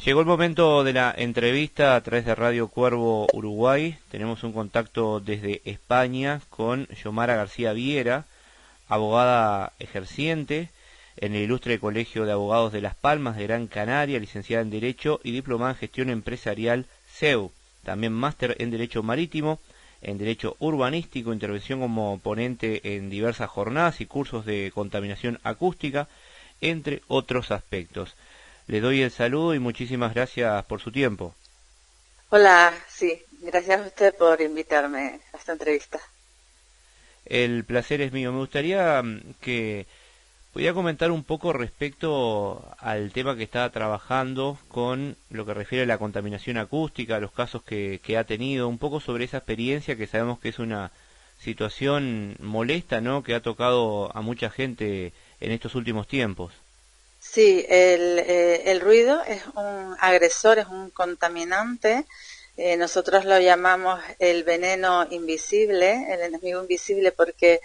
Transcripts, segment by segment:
Llegó el momento de la entrevista a través de Radio Cuervo Uruguay. Tenemos un contacto desde España con Yomara García Viera, abogada ejerciente en el Ilustre Colegio de Abogados de Las Palmas de Gran Canaria, licenciada en Derecho y diplomada en Gestión Empresarial CEU. También máster en Derecho Marítimo, en Derecho Urbanístico, intervención como ponente en diversas jornadas y cursos de contaminación acústica, entre otros aspectos. Le doy el saludo y muchísimas gracias por su tiempo. Hola, sí, gracias a usted por invitarme a esta entrevista. El placer es mío. Me gustaría que pudiera comentar un poco respecto al tema que está trabajando con lo que refiere a la contaminación acústica, los casos que ha tenido, un poco sobre esa experiencia que sabemos que es una situación molesta, ¿no?, que ha tocado a mucha gente en estos últimos tiempos. Sí, el ruido es un agresor, es un contaminante. Nosotros lo llamamos el veneno invisible, el enemigo invisible, porque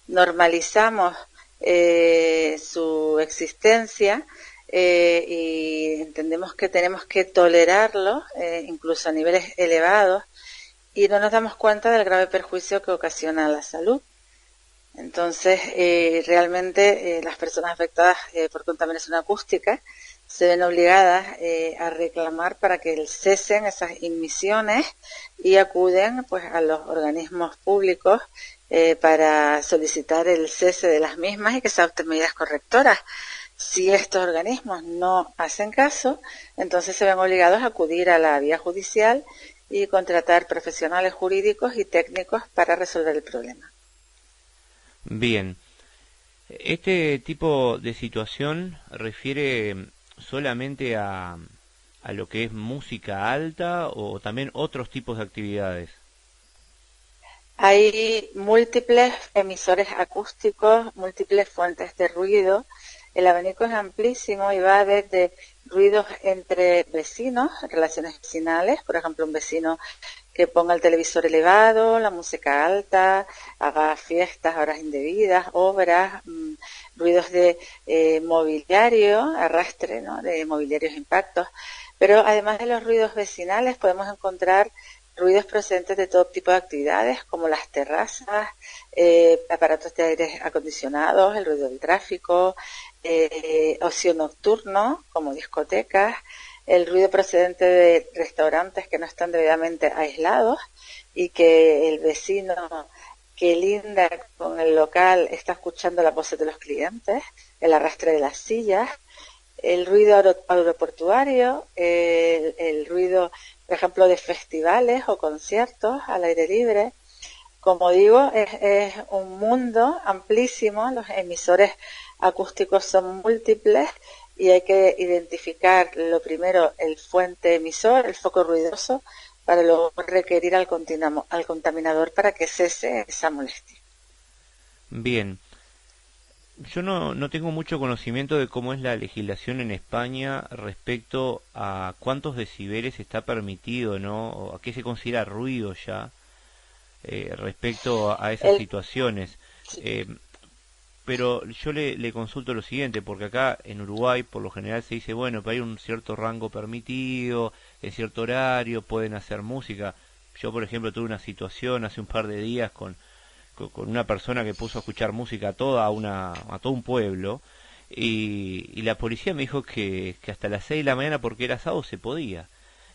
normalizamos su existencia y entendemos que tenemos que tolerarlo, incluso a niveles elevados, y no nos damos cuenta del grave perjuicio que ocasiona a la salud. Entonces, realmente las personas afectadas por contaminación acústica se ven obligadas a reclamar para que cesen esas emisiones y acuden pues a los organismos públicos para solicitar el cese de las mismas y que se adopten medidas correctoras. Si estos organismos no hacen caso, entonces se ven obligados a acudir a la vía judicial y contratar profesionales jurídicos y técnicos para resolver el problema. Bien, este tipo de situación refiere solamente a lo que es música alta o también otros tipos de actividades. Hay múltiples emisores acústicos, múltiples fuentes de ruido. El abanico es amplísimo y va desde ruidos entre vecinos, relaciones vecinales, por ejemplo, un vecino que ponga el televisor elevado, la música alta, haga fiestas a horas indebidas, obras, ruidos de mobiliario, arrastre, ¿no?, de mobiliarios impactos. Pero además de los ruidos vecinales podemos encontrar ruidos procedentes de todo tipo de actividades, como las terrazas, aparatos de aire acondicionados, el ruido del tráfico, ocio nocturno, como discotecas, el ruido procedente de restaurantes que no están debidamente aislados y que el vecino que linda con el local está escuchando las voces de los clientes, el arrastre de las sillas, el ruido aeroportuario, el ruido, por ejemplo, de festivales o conciertos al aire libre. Como digo, es un mundo amplísimo, los emisores acústicos son múltiples y hay que identificar lo primero el fuente emisor, el foco ruidoso, para luego requerir al contaminador para que cese esa molestia. Bien, yo no tengo mucho conocimiento de cómo es la legislación en España respecto a cuántos decibeles está permitido, ¿no? O a qué se considera ruido ya respecto a esas El, situaciones. sí, Eh, pero yo le consulto lo siguiente, porque acá en Uruguay por lo general se dice, bueno, pero hay un cierto rango permitido, en cierto horario, pueden hacer música. Yo, por ejemplo, tuve una situación hace un par de días con una persona que puso a escuchar música a todo un pueblo, y la policía me dijo que hasta las 6 de la mañana, porque era sábado, se podía.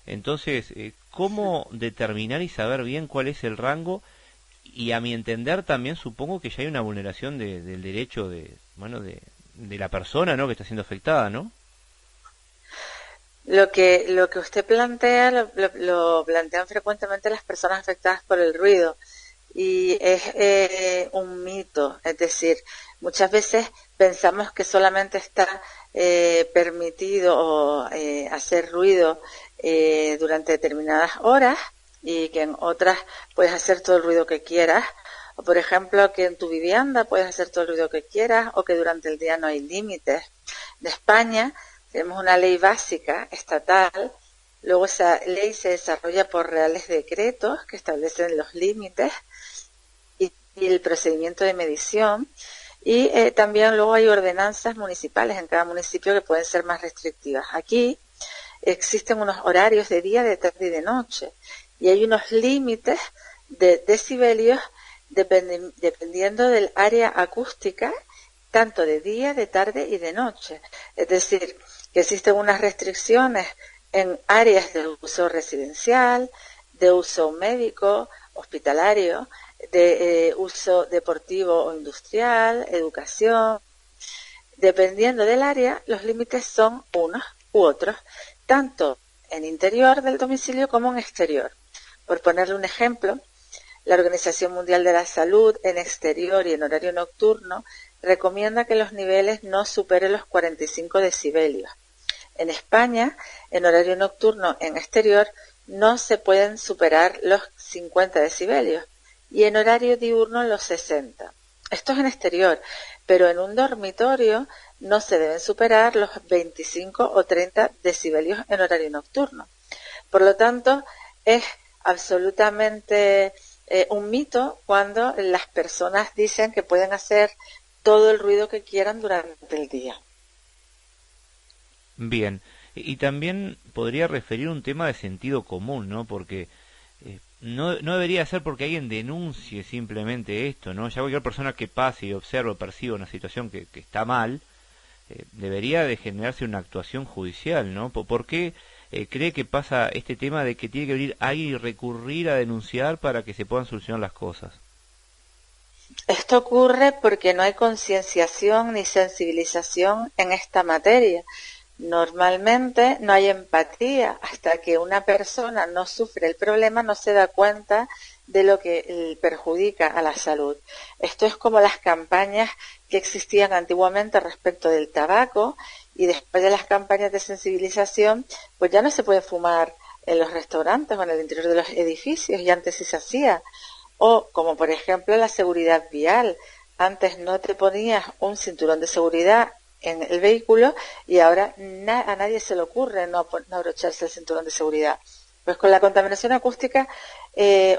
Entonces, ¿cómo determinar y saber bien cuál es el rango? Y a mi entender también supongo que ya hay una vulneración del derecho de la persona, ¿no?, que está siendo afectada, ¿no? lo que usted plantea lo plantean frecuentemente las personas afectadas por el ruido y es un mito, es decir, muchas veces pensamos que solamente está permitido hacer ruido durante determinadas horas y que en otras puedes hacer todo el ruido que quieras, o por ejemplo que en tu vivienda puedes hacer todo el ruido que quieras, o que durante el día no hay límites. En España tenemos una ley básica estatal, luego esa ley se desarrolla por reales decretos que establecen los límites y el procedimiento de medición, y también luego hay ordenanzas municipales en cada municipio que pueden ser más restrictivas. Aquí existen unos horarios de día, de tarde y de noche, y hay unos límites de decibelios dependiendo del área acústica, tanto de día, de tarde y de noche. Es decir, que existen unas restricciones en áreas de uso residencial, de uso médico, hospitalario, de uso deportivo o industrial, educación. Dependiendo del área, los límites son unos u otros, tanto en interior del domicilio como en exterior. Por ponerle un ejemplo, la Organización Mundial de la Salud en exterior y en horario nocturno recomienda que los niveles no superen los 45 decibelios. En España, en horario nocturno en exterior, no se pueden superar los 50 decibelios y en horario diurno los 60. Esto es en exterior, pero en un dormitorio no se deben superar los 25 o 30 decibelios en horario nocturno. Por lo tanto, es absolutamente un mito cuando las personas dicen que pueden hacer todo el ruido que quieran durante el día. Bien, y también podría referir un tema de sentido común, ¿no? Porque no debería ser porque alguien denuncie simplemente esto, ¿no? Ya cualquier persona que pase y observe o perciba una situación que está mal, debería de generarse una actuación judicial, ¿no? ¿Por qué cree que pasa este tema de que tiene que venir alguien y recurrir a denunciar para que se puedan solucionar las cosas? Esto ocurre porque no hay concienciación ni sensibilización en esta materia. Normalmente no hay empatía hasta que una persona no sufre el problema, no se da cuenta de lo que perjudica a la salud. Esto es como las campañas que existían antiguamente respecto del tabaco, y después de las campañas de sensibilización, pues ya no se puede fumar en los restaurantes o en el interior de los edificios, y antes sí se hacía. O como por ejemplo la seguridad vial. Antes no te ponías un cinturón de seguridad en el vehículo y ahora a nadie se le ocurre no abrocharse el cinturón de seguridad. Pues con la contaminación acústica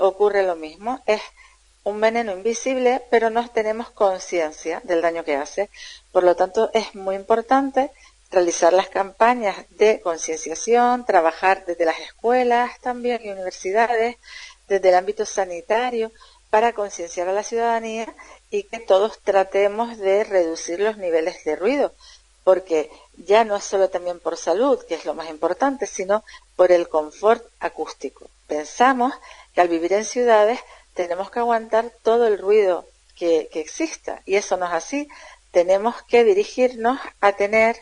ocurre lo mismo. Es un veneno invisible, pero no tenemos conciencia del daño que hace. Por lo tanto, es muy importante realizar las campañas de concienciación, trabajar desde las escuelas también y universidades, desde el ámbito sanitario, para concienciar a la ciudadanía y que todos tratemos de reducir los niveles de ruido, porque ya no es solo también por salud, que es lo más importante, sino por el confort acústico. Pensamos que al vivir en ciudades tenemos que aguantar todo el ruido que exista, y eso no es así. Tenemos que dirigirnos a tener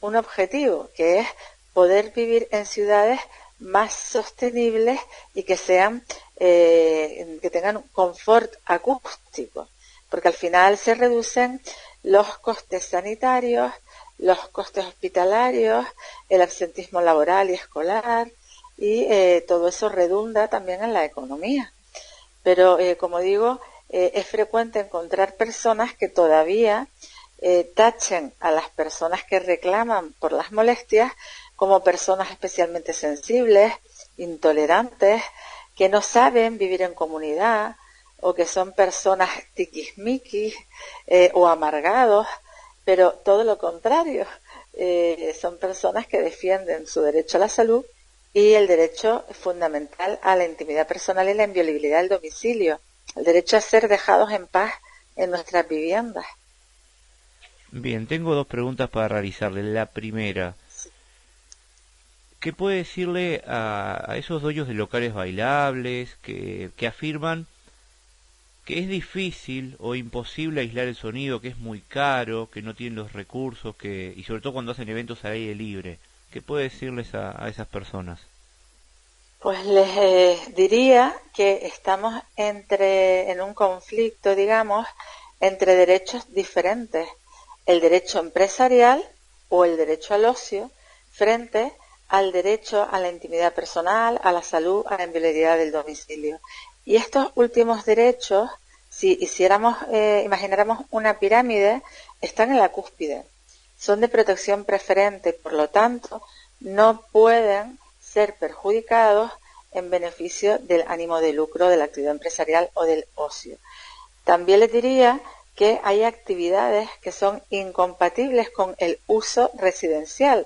un objetivo, que es poder vivir en ciudades más sostenibles y que sean que tengan un confort acústico, porque al final se reducen los costes sanitarios, los costes hospitalarios, el absentismo laboral y escolar, y todo eso redunda también en la economía. Pero, como digo, es frecuente encontrar personas que todavía tachen a las personas que reclaman por las molestias como personas especialmente sensibles, intolerantes, que no saben vivir en comunidad, o que son personas tiquismiquis o amargados, pero todo lo contrario, son personas que defienden su derecho a la salud y el derecho fundamental a la intimidad personal y la inviolabilidad del domicilio, el derecho a ser dejados en paz en nuestras viviendas. Bien, tengo dos preguntas para realizarle. La primera, ¿qué puede decirle a esos dueños de locales bailables que afirman que es difícil o imposible aislar el sonido, que es muy caro, que no tienen los recursos, y sobre todo cuando hacen eventos al aire libre? ¿Qué puede decirles a esas personas? Pues les diría que estamos en un conflicto, digamos, entre derechos diferentes: el derecho empresarial o el derecho al ocio frente al derecho a la intimidad personal, a la salud, a la inviolabilidad del domicilio. Y estos últimos derechos, si imagináramos una pirámide, están en la cúspide. Son de protección preferente, por lo tanto, no pueden ser perjudicados en beneficio del ánimo de lucro, de la actividad empresarial o del ocio. También les diría que hay actividades que son incompatibles con el uso residencial.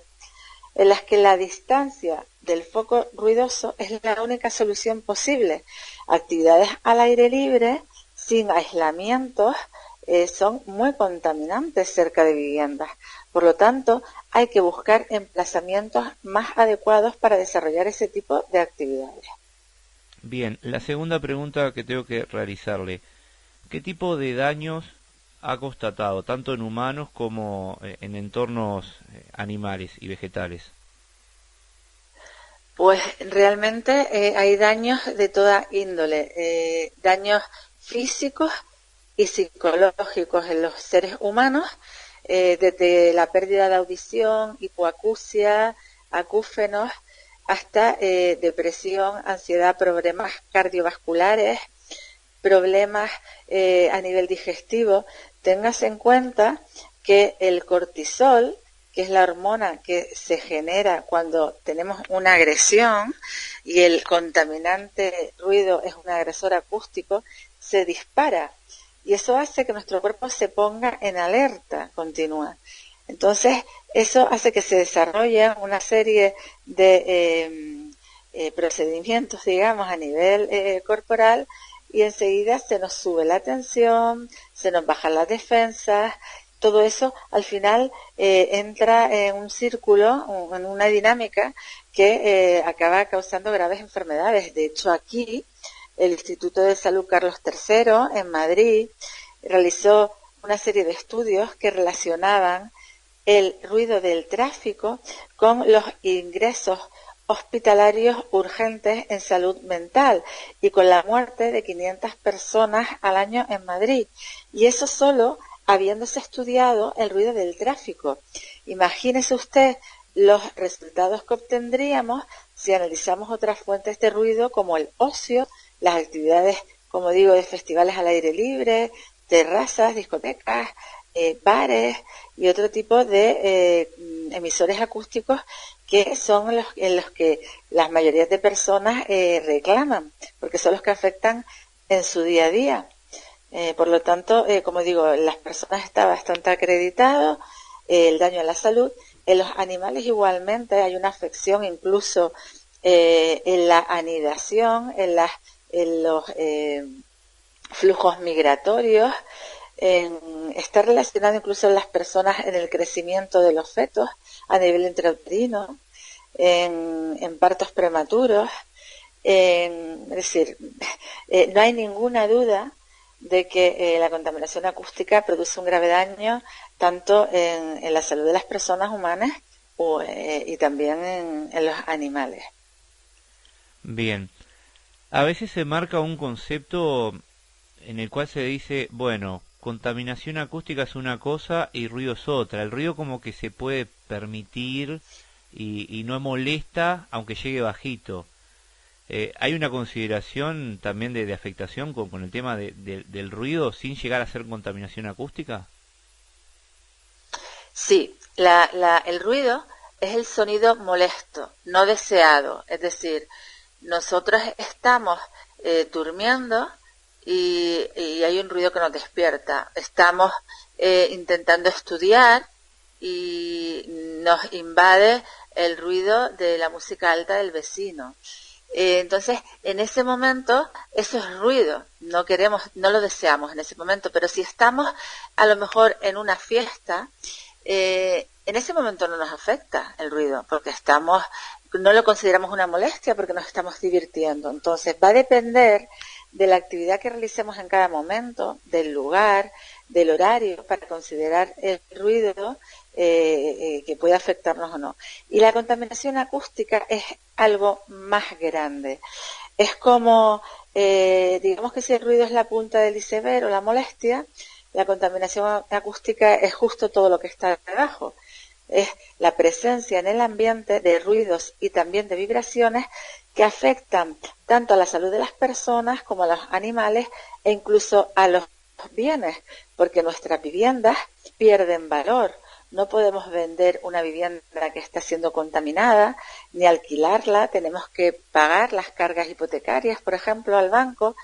en las que la distancia del foco ruidoso es la única solución posible. Actividades al aire libre, sin aislamientos, son muy contaminantes cerca de viviendas. Por lo tanto, hay que buscar emplazamientos más adecuados para desarrollar ese tipo de actividades. Bien, la segunda pregunta que tengo que realizarle, ¿qué tipo de daños ha constatado, tanto en humanos como en entornos animales y vegetales? Pues realmente hay daños de toda índole, daños físicos y psicológicos en los seres humanos, desde la pérdida de audición, hipoacusia, acúfenos, hasta depresión, ansiedad, problemas cardiovasculares, problemas a nivel digestivo. Tengas en cuenta que el cortisol, que es la hormona que se genera cuando tenemos una agresión, y el contaminante ruido es un agresor acústico, se dispara. Y eso hace que nuestro cuerpo se ponga en alerta continua. Entonces, eso hace que se desarrollen una serie de procedimientos, digamos, a nivel corporal, y enseguida se nos sube la tensión, se nos bajan las defensas. Todo eso al final entra en un círculo, en una dinámica que acaba causando graves enfermedades. De hecho, aquí el Instituto de Salud Carlos III en Madrid realizó una serie de estudios que relacionaban el ruido del tráfico con los ingresos hospitalarios urgentes en salud mental y con la muerte de 500 personas al año en Madrid. Y eso solo habiéndose estudiado el ruido del tráfico. Imagínese usted los resultados que obtendríamos si analizamos otras fuentes de ruido como el ocio, las actividades, como digo, de festivales al aire libre, terrazas, discotecas, bares y otro tipo de emisores acústicos que son en los que la mayoría de personas reclaman, porque son los que afectan en su día a día. Por lo tanto, como digo, en las personas está bastante acreditado el daño a la salud. En los animales igualmente hay una afección incluso en la anidación, en los flujos migratorios, está relacionado incluso en las personas en el crecimiento de los fetos a nivel intrauterino, en partos prematuros. Es decir, no hay ninguna duda de que la contaminación acústica produce un grave daño tanto en la salud de las personas humanas y también en los animales. Bien, a veces se marca un concepto en el cual se dice, bueno, contaminación acústica es una cosa y ruido es otra. El ruido como que se puede permitir y no molesta aunque llegue bajito. ¿Hay una consideración también de afectación con el tema del ruido sin llegar a ser contaminación acústica? Sí, el ruido es el sonido molesto, no deseado. Es decir, nosotros estamos durmiendo y hay un ruido que nos despierta. Estamos intentando estudiar y nos invade el ruido de la música alta del vecino. Entonces, en ese momento, eso es ruido. No queremos, no lo deseamos en ese momento, pero si estamos a lo mejor en una fiesta, en ese momento no nos afecta el ruido, porque no lo consideramos una molestia porque nos estamos divirtiendo. Entonces, va a depender de la actividad que realicemos en cada momento, del lugar, del horario, para considerar el ruido que puede afectarnos o no. Y la contaminación acústica es algo más grande. Es como, digamos que si el ruido es la punta del iceberg o la molestia, la contaminación acústica es justo todo lo que está debajo. Es la presencia en el ambiente de ruidos y también de vibraciones que afectan tanto a la salud de las personas como a los animales e incluso a los bienes, porque nuestras viviendas pierden valor. No podemos vender una vivienda que está siendo contaminada ni alquilarla. Tenemos que pagar las cargas hipotecarias, por ejemplo, al banco,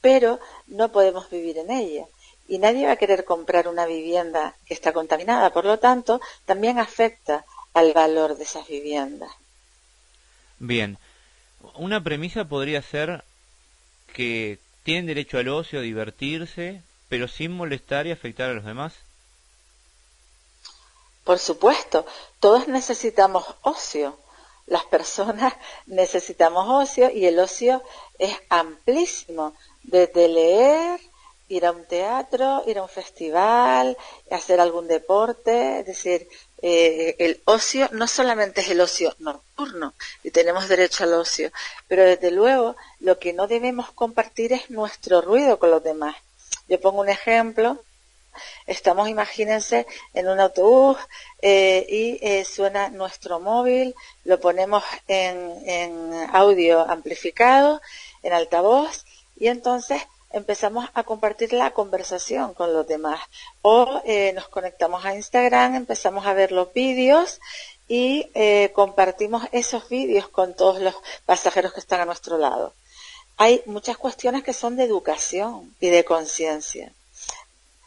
pero no podemos vivir en ella. Y nadie va a querer comprar una vivienda que está contaminada. Por lo tanto, también afecta al valor de esas viviendas. Bien, una premisa podría ser que tienen derecho al ocio, a divertirse, pero sin molestar y afectar a los demás. Por supuesto, todos necesitamos ocio. Las personas necesitamos ocio y el ocio es amplísimo, desde leer, ir a un teatro, ir a un festival, hacer algún deporte, es decir, el ocio no solamente es el ocio nocturno, y tenemos derecho al ocio, pero desde luego lo que no debemos compartir es nuestro ruido con los demás. Yo pongo un ejemplo. Estamos, imagínense, en un autobús suena nuestro móvil, lo ponemos en audio amplificado, en altavoz, y entonces empezamos a compartir la conversación con los demás. O nos conectamos a Instagram, empezamos a ver los vídeos y compartimos esos vídeos con todos los pasajeros que están a nuestro lado. Hay muchas cuestiones que son de educación y de conciencia.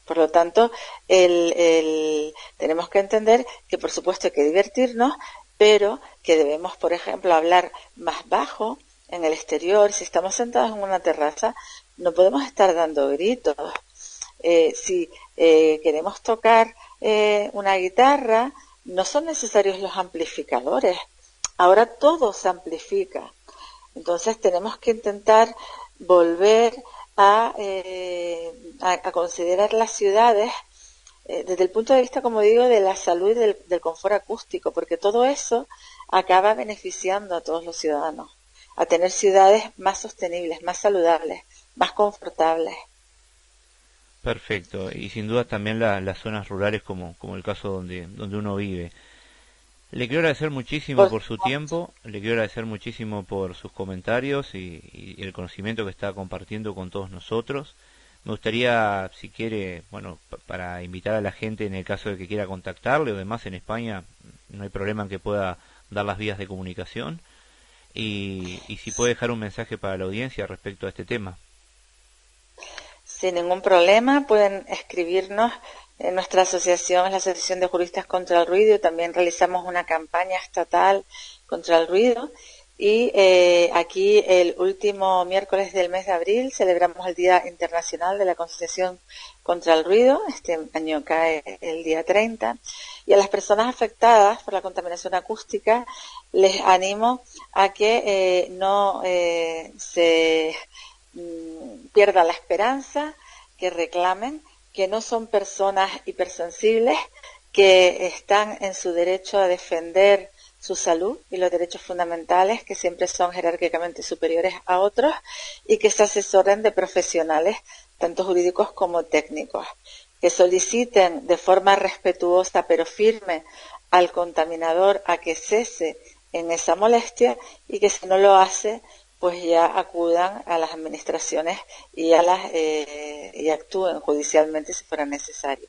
Por lo tanto, tenemos que entender que, por supuesto, hay que divertirnos, pero que debemos, por ejemplo, hablar más bajo en el exterior. Si estamos sentados en una terraza, no podemos estar dando gritos. Si queremos tocar una guitarra, no son necesarios los amplificadores. Ahora todo se amplifica. Entonces tenemos que intentar volver a considerar las ciudades desde el punto de vista, como digo, de la salud y del confort acústico, porque todo eso acaba beneficiando a todos los ciudadanos, a tener ciudades más sostenibles, más saludables, más confortables. Perfecto, y sin duda también las zonas rurales como el caso donde uno vive. Le quiero agradecer muchísimo por su tiempo, le quiero agradecer muchísimo por sus comentarios y el conocimiento que está compartiendo con todos nosotros. Me gustaría, si quiere, bueno, para invitar a la gente en el caso de que quiera contactarle o demás en España, no hay problema en que pueda dar las vías de comunicación y si puede dejar un mensaje para la audiencia respecto a este tema. Sin ningún problema, pueden escribirnos. En nuestra asociación es la Asociación de Juristas contra el Ruido. También realizamos una campaña estatal contra el ruido. Y aquí el último miércoles del mes de abril celebramos el Día Internacional de la Concienciación contra el Ruido. Este año cae el día 30. Y a las personas afectadas por la contaminación acústica les animo a que no se pierdan la esperanza, que reclamen, que no son personas hipersensibles, que están en su derecho a defender su salud y los derechos fundamentales, que siempre son jerárquicamente superiores a otros, y que se asesoren de profesionales, tanto jurídicos como técnicos, que soliciten de forma respetuosa pero firme al contaminador a que cese en esa molestia y que si no lo hace, pues ya acudan a las administraciones y actúen judicialmente si fuera necesario.